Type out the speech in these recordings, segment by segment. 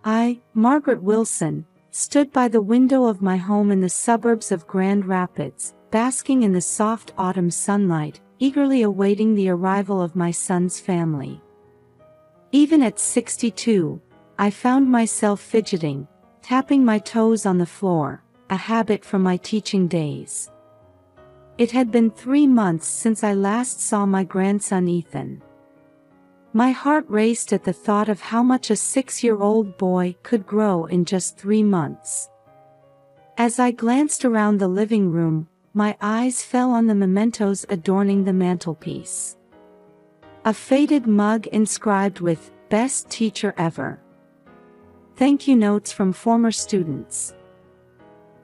I, Margaret Wilson, stood by the window of my home in the suburbs of Grand Rapids, basking in the soft autumn sunlight, eagerly awaiting the arrival of my son's family. Even at 62, I found myself fidgeting, tapping my toes on the floor, a habit from my teaching days. It had been 3 months since I last saw my grandson Ethan. My heart raced at the thought of how much a 6-year-old boy could grow in just 3 months. As I glanced around the living room, my eyes fell on the mementos adorning the mantelpiece. A faded mug inscribed with, "Best Teacher Ever." Thank you notes from former students.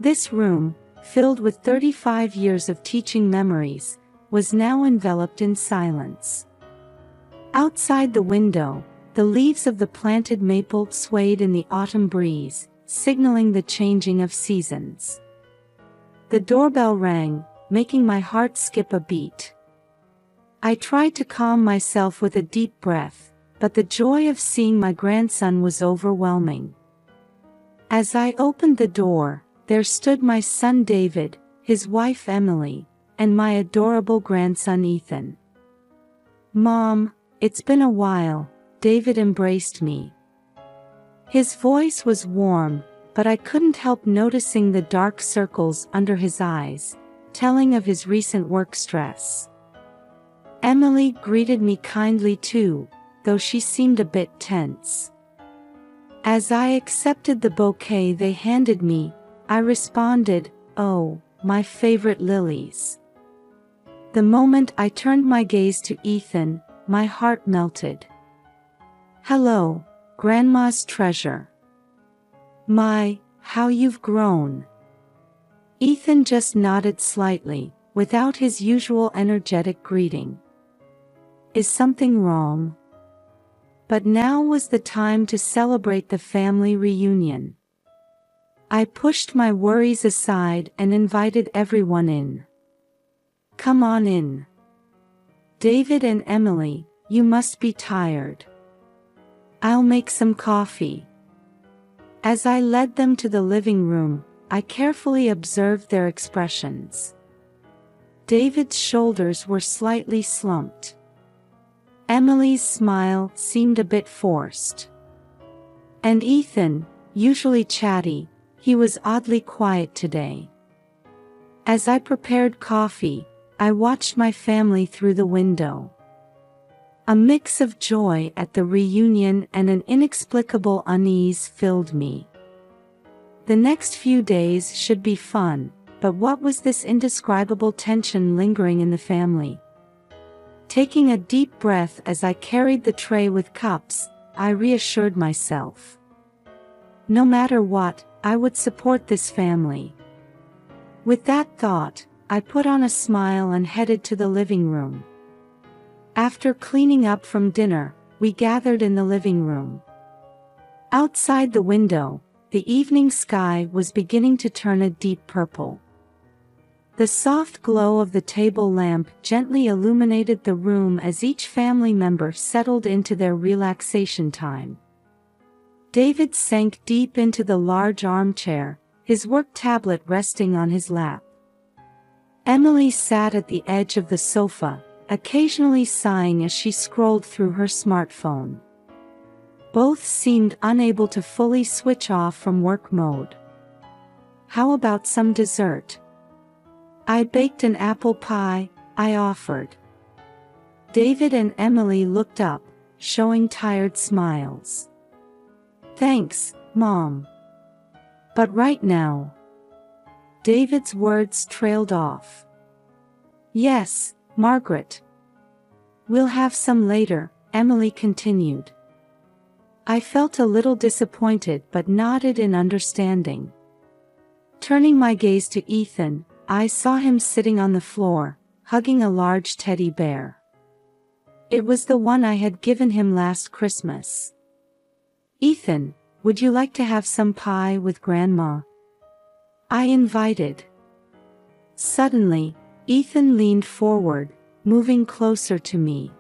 This room, filled with 35 years of teaching memories, was now enveloped in silence. Outside the window, the leaves of the planted maple swayed in the autumn breeze, signaling the changing of seasons. The doorbell rang, making my heart skip a beat. I tried to calm myself with a deep breath, but the joy of seeing my grandson was overwhelming. As I opened the door, there stood my son David, his wife Emily, and my adorable grandson Ethan. "Mom, it's been a while," David embraced me. His voice was warm, but I couldn't help noticing the dark circles under his eyes, telling of his recent work stress. Emily greeted me kindly too, though she seemed a bit tense. As I accepted the bouquet they handed me, I responded, "Oh, my favorite lilies." The moment I turned my gaze to Ethan, my heart melted. "Hello, Grandma's treasure. My, how you've grown." Ethan just nodded slightly, without his usual energetic greeting. "Is something wrong?" But now was the time to celebrate the family reunion. I pushed my worries aside and invited everyone in. "Come on in. David and Emily, you must be tired. I'll make some coffee." As I led them to the living room, I carefully observed their expressions. David's shoulders were slightly slumped. Emily's smile seemed a bit forced. And Ethan, usually chatty, he was oddly quiet today. As I prepared coffee, I watched my family through the window. A mix of joy at the reunion and an inexplicable unease filled me. The next few days should be fun, but what was this indescribable tension lingering in the family? Taking a deep breath as I carried the tray with cups, I reassured myself. No matter what, I would support this family. With that thought, I put on a smile and headed to the living room. After cleaning up from dinner, we gathered in the living room. Outside the window, the evening sky was beginning to turn a deep purple. The soft glow of the table lamp gently illuminated the room as each family member settled into their relaxation time. David sank deep into the large armchair, his work tablet resting on his lap. Emily sat at the edge of the sofa, occasionally sighing as she scrolled through her smartphone. Both seemed unable to fully switch off from work mode. "How about some dessert?" "I baked an apple pie," I offered. David and Emily looked up, showing tired smiles. "Thanks, Mom. But right now." David's words trailed off. "Yes, Margaret. We'll have some later," Emily continued. I felt a little disappointed but nodded in understanding. Turning my gaze to Ethan, I saw him sitting on the floor, hugging a large teddy bear. It was the one I had given him last Christmas. "Ethan, would you like to have some pie with Grandma?" I invited. Suddenly, Ethan leaned forward, moving closer to me.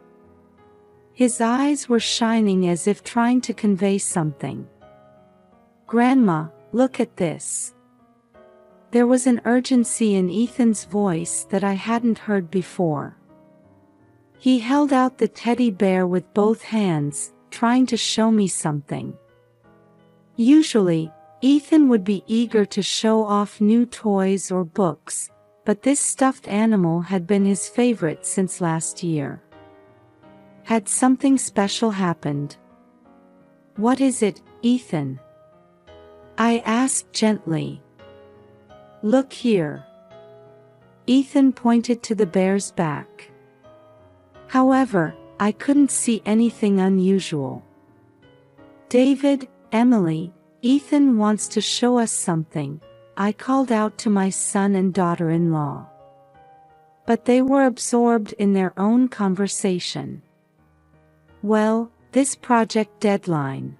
His eyes were shining as if trying to convey something. "Grandma, look at this." There was an urgency in Ethan's voice that I hadn't heard before. He held out the teddy bear with both hands, trying to show me something. Usually, Ethan would be eager to show off new toys or books, but this stuffed animal had been his favorite since last year. Had something special happened? "What is it, Ethan?" I asked gently. "Look here." Ethan pointed to the bear's back. However, I couldn't see anything unusual. "David, Emily, Ethan wants to show us something," I called out to my son and daughter-in-law. But they were absorbed in their own conversation. "Well, this project deadline."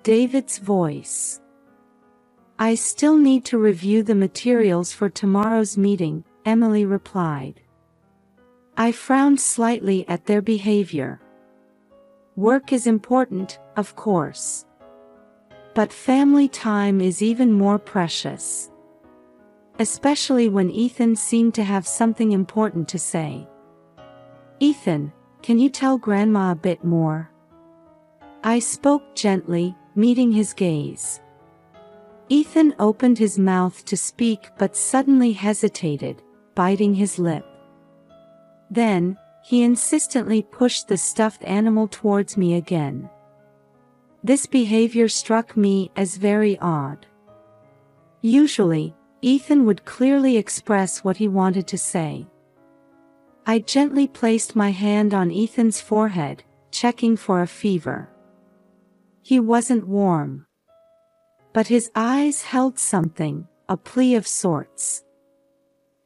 David's voice. "I still need to review the materials for tomorrow's meeting," Emily replied. I frowned slightly at their behavior. Work is important, of course. But family time is even more precious. Especially when Ethan seemed to have something important to say. "Ethan, can you tell Grandma a bit more?" I spoke gently, meeting his gaze. Ethan opened his mouth to speak but suddenly hesitated, biting his lip. Then, he insistently pushed the stuffed animal towards me again. This behavior struck me as very odd. Usually, Ethan would clearly express what he wanted to say. I gently placed my hand on Ethan's forehead, checking for a fever. He wasn't warm. But his eyes held something, a plea of sorts.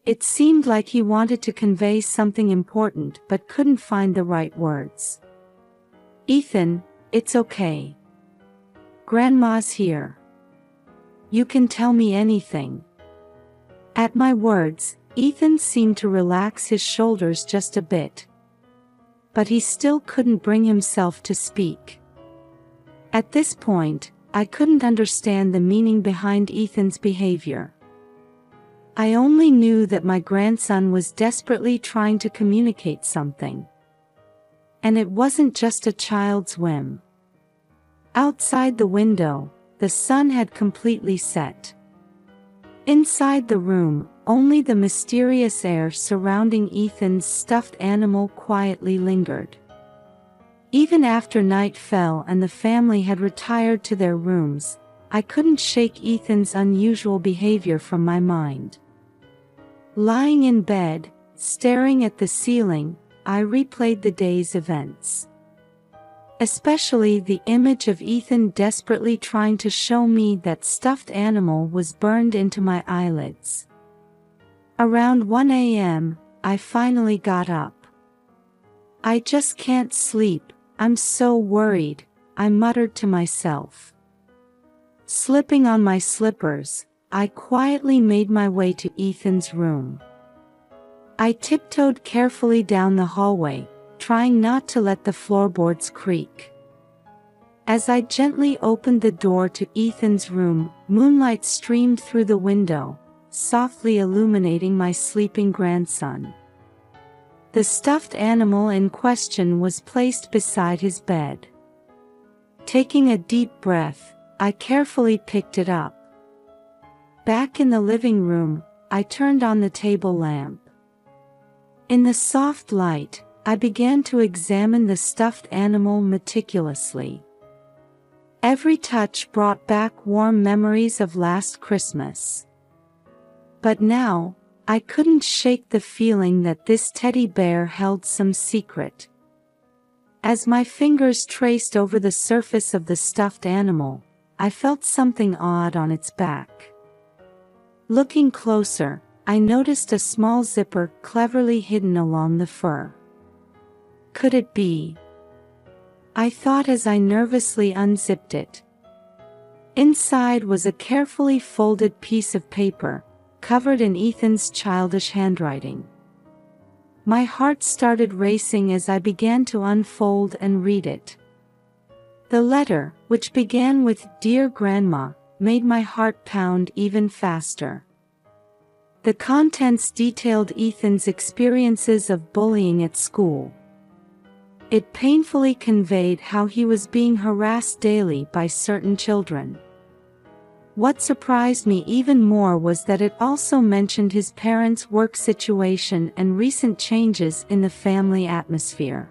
It seemed like he wanted to convey something important but couldn't find the right words. "Ethan, it's okay. Grandma's here. You can tell me anything." At my words, Ethan seemed to relax his shoulders just a bit. But he still couldn't bring himself to speak. At this point, I couldn't understand the meaning behind Ethan's behavior. I only knew that my grandson was desperately trying to communicate something. And it wasn't just a child's whim. Outside the window, the sun had completely set. Inside the room, only the mysterious air surrounding Ethan's stuffed animal quietly lingered. Even after night fell and the family had retired to their rooms, I couldn't shake Ethan's unusual behavior from my mind. Lying in bed, staring at the ceiling, I replayed the day's events. Especially the image of Ethan desperately trying to show me that stuffed animal was burned into my eyelids. Around 1 a.m., I finally got up. "I just can't sleep, I'm so worried," I muttered to myself. Slipping on my slippers, I quietly made my way to Ethan's room. I tiptoed carefully down the hallway, trying not to let the floorboards creak. As I gently opened the door to Ethan's room, moonlight streamed through the window, softly illuminating my sleeping grandson. The stuffed animal in question was placed beside his bed. Taking a deep breath, I carefully picked it up. Back in the living room, I turned on the table lamp. In the soft light, I began to examine the stuffed animal meticulously. Every touch brought back warm memories of last Christmas. But now, I couldn't shake the feeling that this teddy bear held some secret. As my fingers traced over the surface of the stuffed animal, I felt something odd on its back. Looking closer, I noticed a small zipper cleverly hidden along the fur. Could it be? I thought as I nervously unzipped it. Inside was a carefully folded piece of paper, covered in Ethan's childish handwriting. My heart started racing as I began to unfold and read it. The letter, which began with "Dear Grandma," made my heart pound even faster. The contents detailed Ethan's experiences of bullying at school. It painfully conveyed how he was being harassed daily by certain children. What surprised me even more was that it also mentioned his parents' work situation and recent changes in the family atmosphere.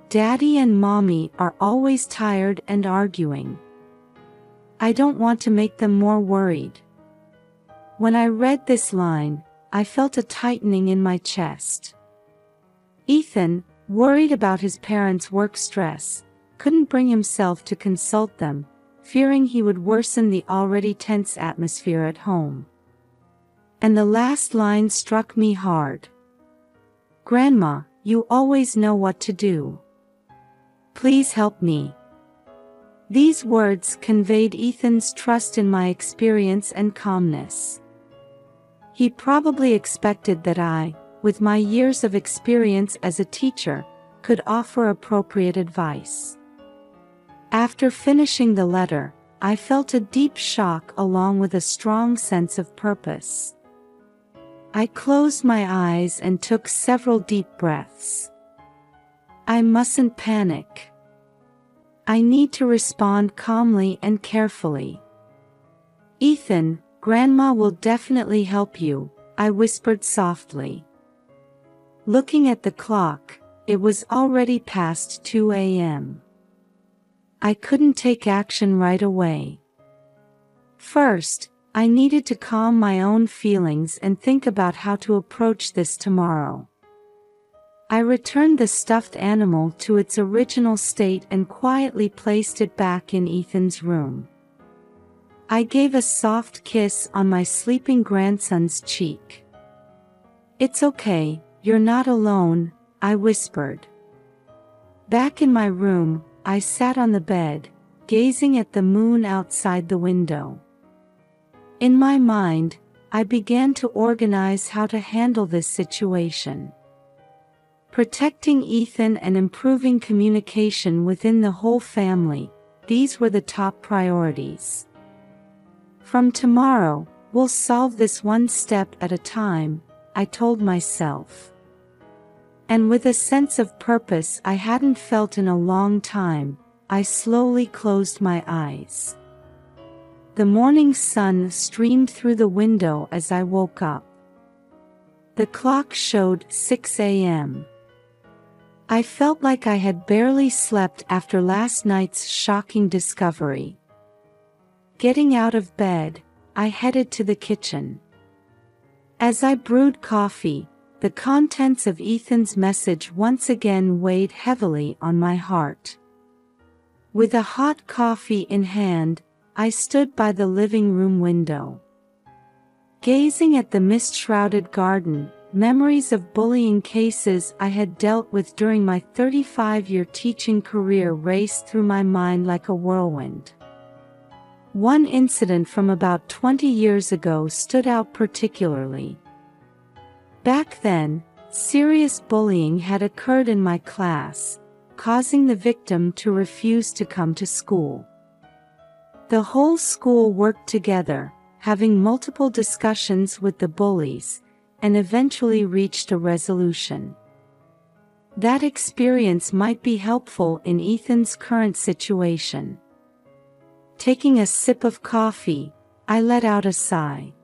"Daddy and Mommy are always tired and arguing. I don't want to make them more worried." When I read this line, I felt a tightening in my chest. Ethan, worried about his parents' work stress, couldn't bring himself to consult them, fearing he would worsen the already tense atmosphere at home. And the last line struck me hard. "Grandma, you always know what to do. Please help me." These words conveyed Ethan's trust in my experience and calmness. He probably expected that I, with my years of experience as a teacher, could offer appropriate advice. After finishing the letter, I felt a deep shock along with a strong sense of purpose. I closed my eyes and took several deep breaths. I mustn't panic. I need to respond calmly and carefully. "Ethan, Grandma will definitely help you," I whispered softly. Looking at the clock, it was already past 2 a.m. I couldn't take action right away. First, I needed to calm my own feelings and think about how to approach this tomorrow. I returned the stuffed animal to its original state and quietly placed it back in Ethan's room. I gave a soft kiss on my sleeping grandson's cheek. "It's okay, you're not alone," I whispered. Back in my room, I sat on the bed, gazing at the moon outside the window. In my mind, I began to organize how to handle this situation. Protecting Ethan and improving communication within the whole family, these were the top priorities. "From tomorrow, we'll solve this one step at a time," I told myself. And with a sense of purpose I hadn't felt in a long time, I slowly closed my eyes. The morning sun streamed through the window as I woke up. The clock showed 6 a.m. I felt like I had barely slept after last night's shocking discovery. Getting out of bed, I headed to the kitchen. As I brewed coffee, the contents of Ethan's message once again weighed heavily on my heart. With a hot coffee in hand, I stood by the living room window. Gazing at the mist-shrouded garden, memories of bullying cases I had dealt with during my 35-year teaching career raced through my mind like a whirlwind. One incident from about 20 years ago stood out particularly. Back then, serious bullying had occurred in my class, causing the victim to refuse to come to school. The whole school worked together, having multiple discussions with the bullies, and eventually reached a resolution. That experience might be helpful in Ethan's current situation. Taking a sip of coffee, I let out a sigh.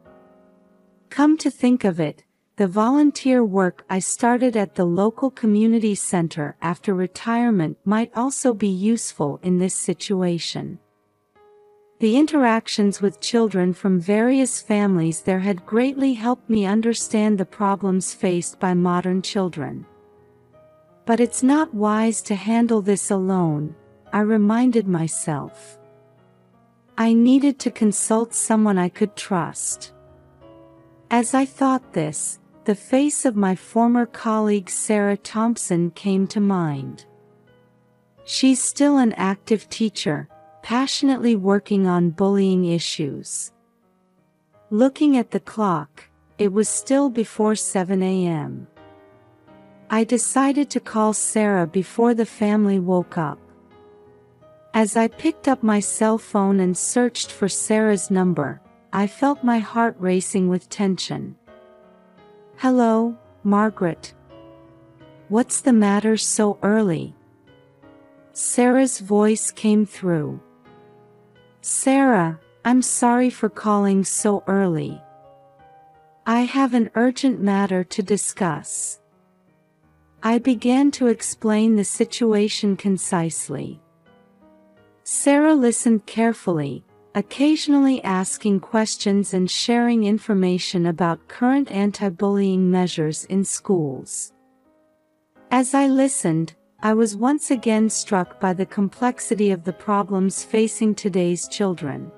Come to think of it, the volunteer work I started at the local community center after retirement might also be useful in this situation. The interactions with children from various families there had greatly helped me understand the problems faced by modern children. But it's not wise to handle this alone, I reminded myself. I needed to consult someone I could trust. As I thought this, the face of my former colleague Sarah Thompson came to mind. She's still an active teacher, passionately working on bullying issues. Looking at the clock, it was still before 7 a.m. I decided to call Sarah before the family woke up. As I picked up my cell phone and searched for Sarah's number, I felt my heart racing with tension. "Hello, Margaret. What's the matter so early?" Sarah's voice came through. "Sarah, I'm sorry for calling so early. I have an urgent matter to discuss." I began to explain the situation concisely. Sarah listened carefully, occasionally asking questions and sharing information about current anti-bullying measures in schools. As I listened, I was once again struck by the complexity of the problems facing today's children.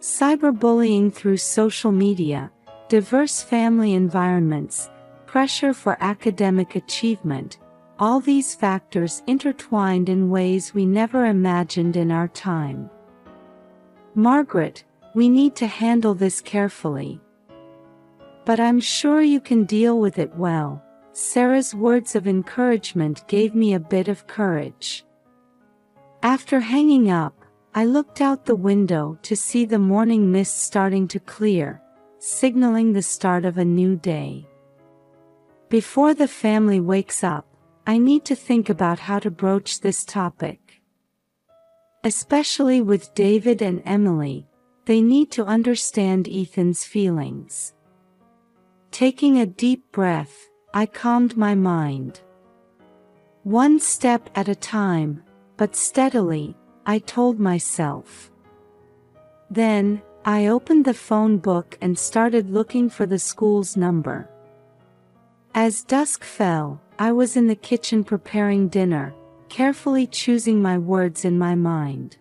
Cyberbullying through social media, diverse family environments, pressure for academic achievement, all these factors intertwined in ways we never imagined in our time. "Margaret, we need to handle this carefully. But I'm sure you can deal with it well." Sarah's words of encouragement gave me a bit of courage. After hanging up, I looked out the window to see the morning mist starting to clear, signaling the start of a new day. Before the family wakes up, I need to think about how to broach this topic. Especially with David and Emily, they need to understand Ethan's feelings. Taking a deep breath, I calmed my mind. One step at a time, but steadily, I told myself. Then, I opened the phone book and started looking for the school's number. As dusk fell, I was in the kitchen preparing dinner, carefully choosing my words in my mind.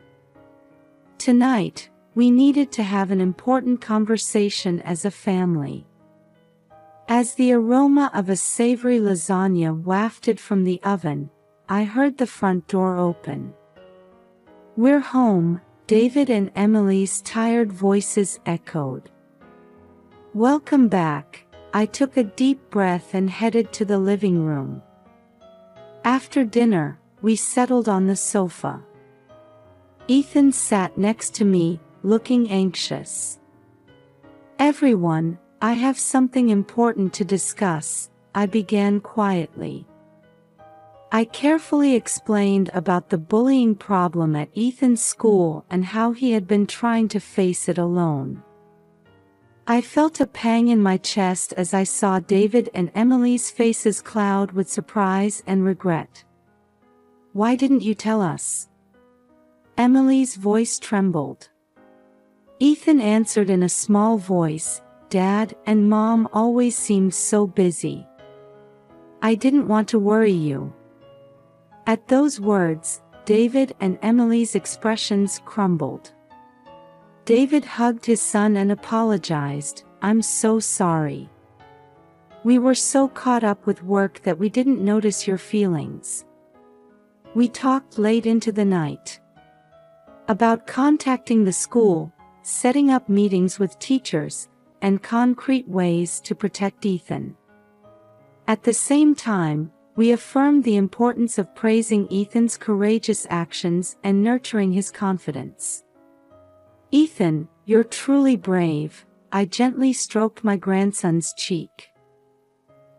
Tonight, we needed to have an important conversation as a family. As the aroma of a savory lasagna wafted from the oven, I heard the front door open. "We're home," David and Emily's tired voices echoed. "Welcome back." I took a deep breath and headed to the living room. After dinner, we settled on the sofa. Ethan sat next to me, looking anxious. "Everyone, I have something important to discuss," I began quietly. I carefully explained about the bullying problem at Ethan's school and how he had been trying to face it alone. I felt a pang in my chest as I saw David and Emily's faces cloud with surprise and regret. "Why didn't you tell us?" Emily's voice trembled. Ethan answered in a small voice, "Dad and Mom always seemed so busy. I didn't want to worry you." At those words, David and Emily's expressions crumbled. David hugged his son and apologized, "I'm so sorry. We were so caught up with work that we didn't notice your feelings. We talked late into the night about contacting the school, setting up meetings with teachers, and concrete ways to protect Ethan." At the same time, we affirmed the importance of praising Ethan's courageous actions and nurturing his confidence. "Ethan, you're truly brave," I gently stroked my grandson's cheek.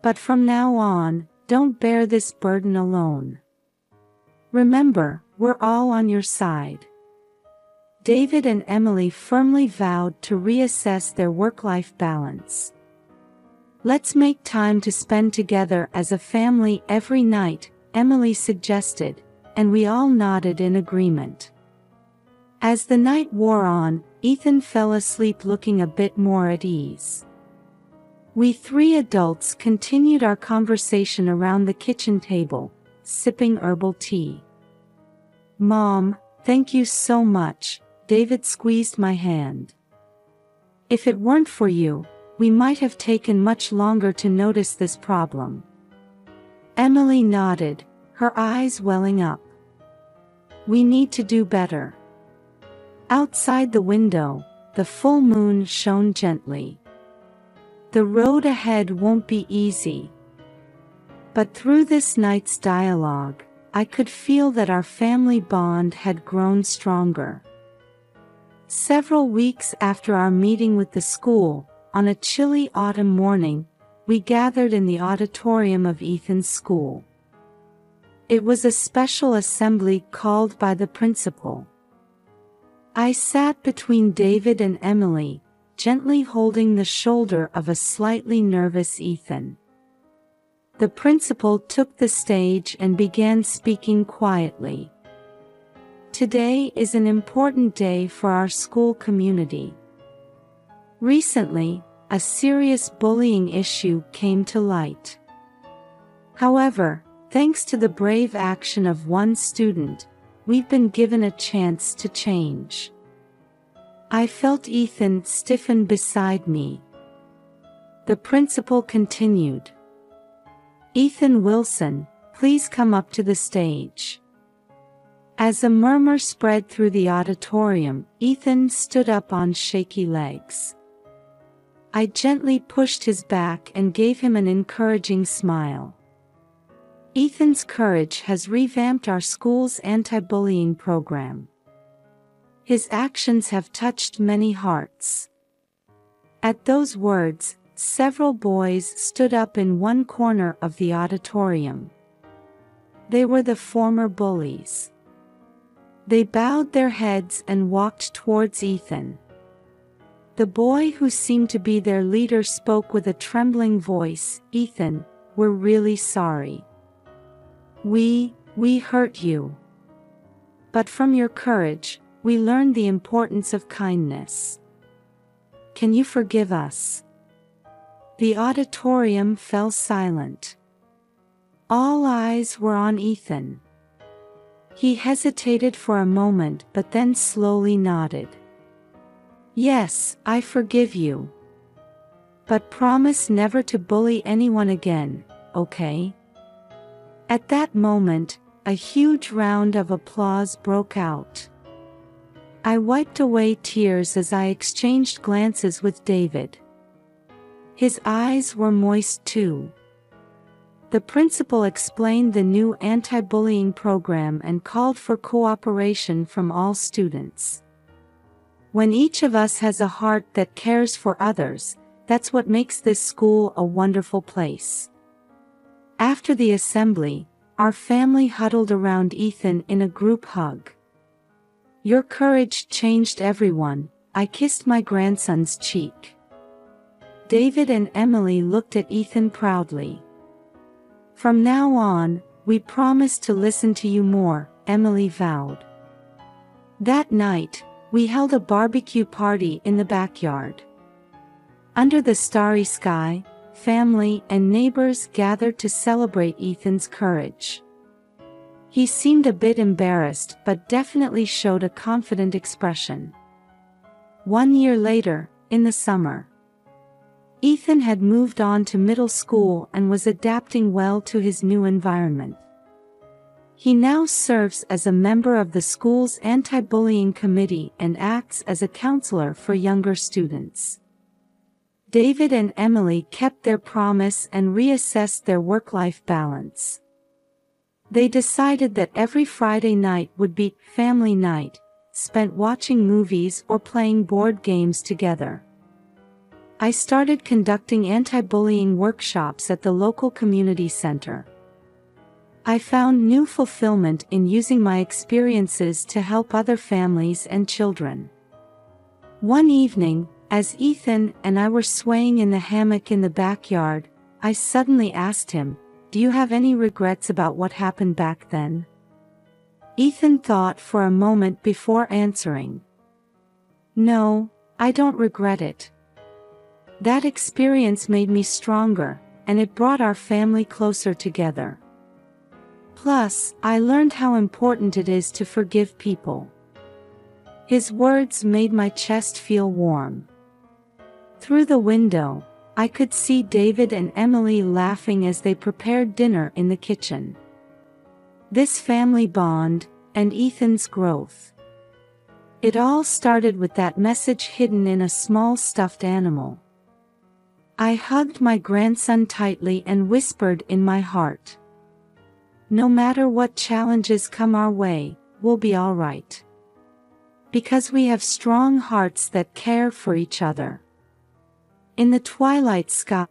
"But from now on, don't bear this burden alone. Remember, we're all on your side." David and Emily firmly vowed to reassess their work-life balance. "Let's make time to spend together as a family every night," Emily suggested, and we all nodded in agreement. As the night wore on, Ethan fell asleep looking a bit more at ease. We three adults continued our conversation around the kitchen table, sipping herbal tea. "Mom, thank you so much," David squeezed my hand. "If it weren't for you, we might have taken much longer to notice this problem." Emily nodded, her eyes welling up. "We need to do better." Outside the window, the full moon shone gently. The road ahead won't be easy. But through this night's dialogue, I could feel that our family bond had grown stronger. Several weeks after our meeting with the school, on a chilly autumn morning, we gathered in the auditorium of Ethan's school. It was a special assembly called by the principal. I sat between David and Emily, gently holding the shoulder of a slightly nervous Ethan. The principal took the stage and began speaking quietly. Today is an important day for our school community. Recently, a serious bullying issue came to light. However, thanks to the brave action of one student, we've been given a chance to change. I felt Ethan stiffen beside me. The principal continued. Ethan Wilson, please come up to the stage. As a murmur spread through the auditorium, Ethan stood up on shaky legs. I gently pushed his back and gave him an encouraging smile. Ethan's courage has revamped our school's anti-bullying program. His actions have touched many hearts. At those words, several boys stood up in one corner of the auditorium. They were the former bullies. They bowed their heads and walked towards Ethan. The boy who seemed to be their leader spoke with a trembling voice, "Ethan, we're really sorry. We hurt you. But from your courage, we learned the importance of kindness. Can you forgive us?" The auditorium fell silent. All eyes were on Ethan. He hesitated for a moment but then slowly nodded. "Yes, I forgive you. But promise never to bully anyone again, okay?" At that moment, a huge round of applause broke out. I wiped away tears as I exchanged glances with David. His eyes were moist too. The principal explained the new anti-bullying program and called for cooperation from all students. When each of us has a heart that cares for others, that's what makes this school a wonderful place. After the assembly, our family huddled around Ethan in a group hug. "Your courage changed everyone," I kissed my grandson's cheek. David and Emily looked at Ethan proudly. "From now on, we promise to listen to you more," Emily vowed. That night, we held a barbecue party in the backyard. Under the starry sky, family and neighbors gathered to celebrate Ethan's courage. He seemed a bit embarrassed but definitely showed a confident expression. 1 year later, in the summer, Ethan had moved on to middle school and was adapting well to his new environment. He now serves as a member of the school's anti-bullying committee and acts as a counselor for younger students. David and Emily kept their promise and reassessed their work-life balance. They decided that every Friday night would be family night, spent watching movies or playing board games together. I started conducting anti-bullying workshops at the local community center. I found new fulfillment in using my experiences to help other families and children. One evening, as Ethan and I were swaying in the hammock in the backyard, I suddenly asked him, "Do you have any regrets about what happened back then?" Ethan thought for a moment before answering. "No, I don't regret it. That experience made me stronger, and it brought our family closer together. Plus, I learned how important it is to forgive people." His words made my chest feel warm. Through the window, I could see David and Emily laughing as they prepared dinner in the kitchen. This family bond, and Ethan's growth. It all started with that message hidden in a small stuffed animal. I hugged my grandson tightly and whispered in my heart, No matter what challenges come our way, we'll be all right. Because we have strong hearts that care for each other. In the twilight sky,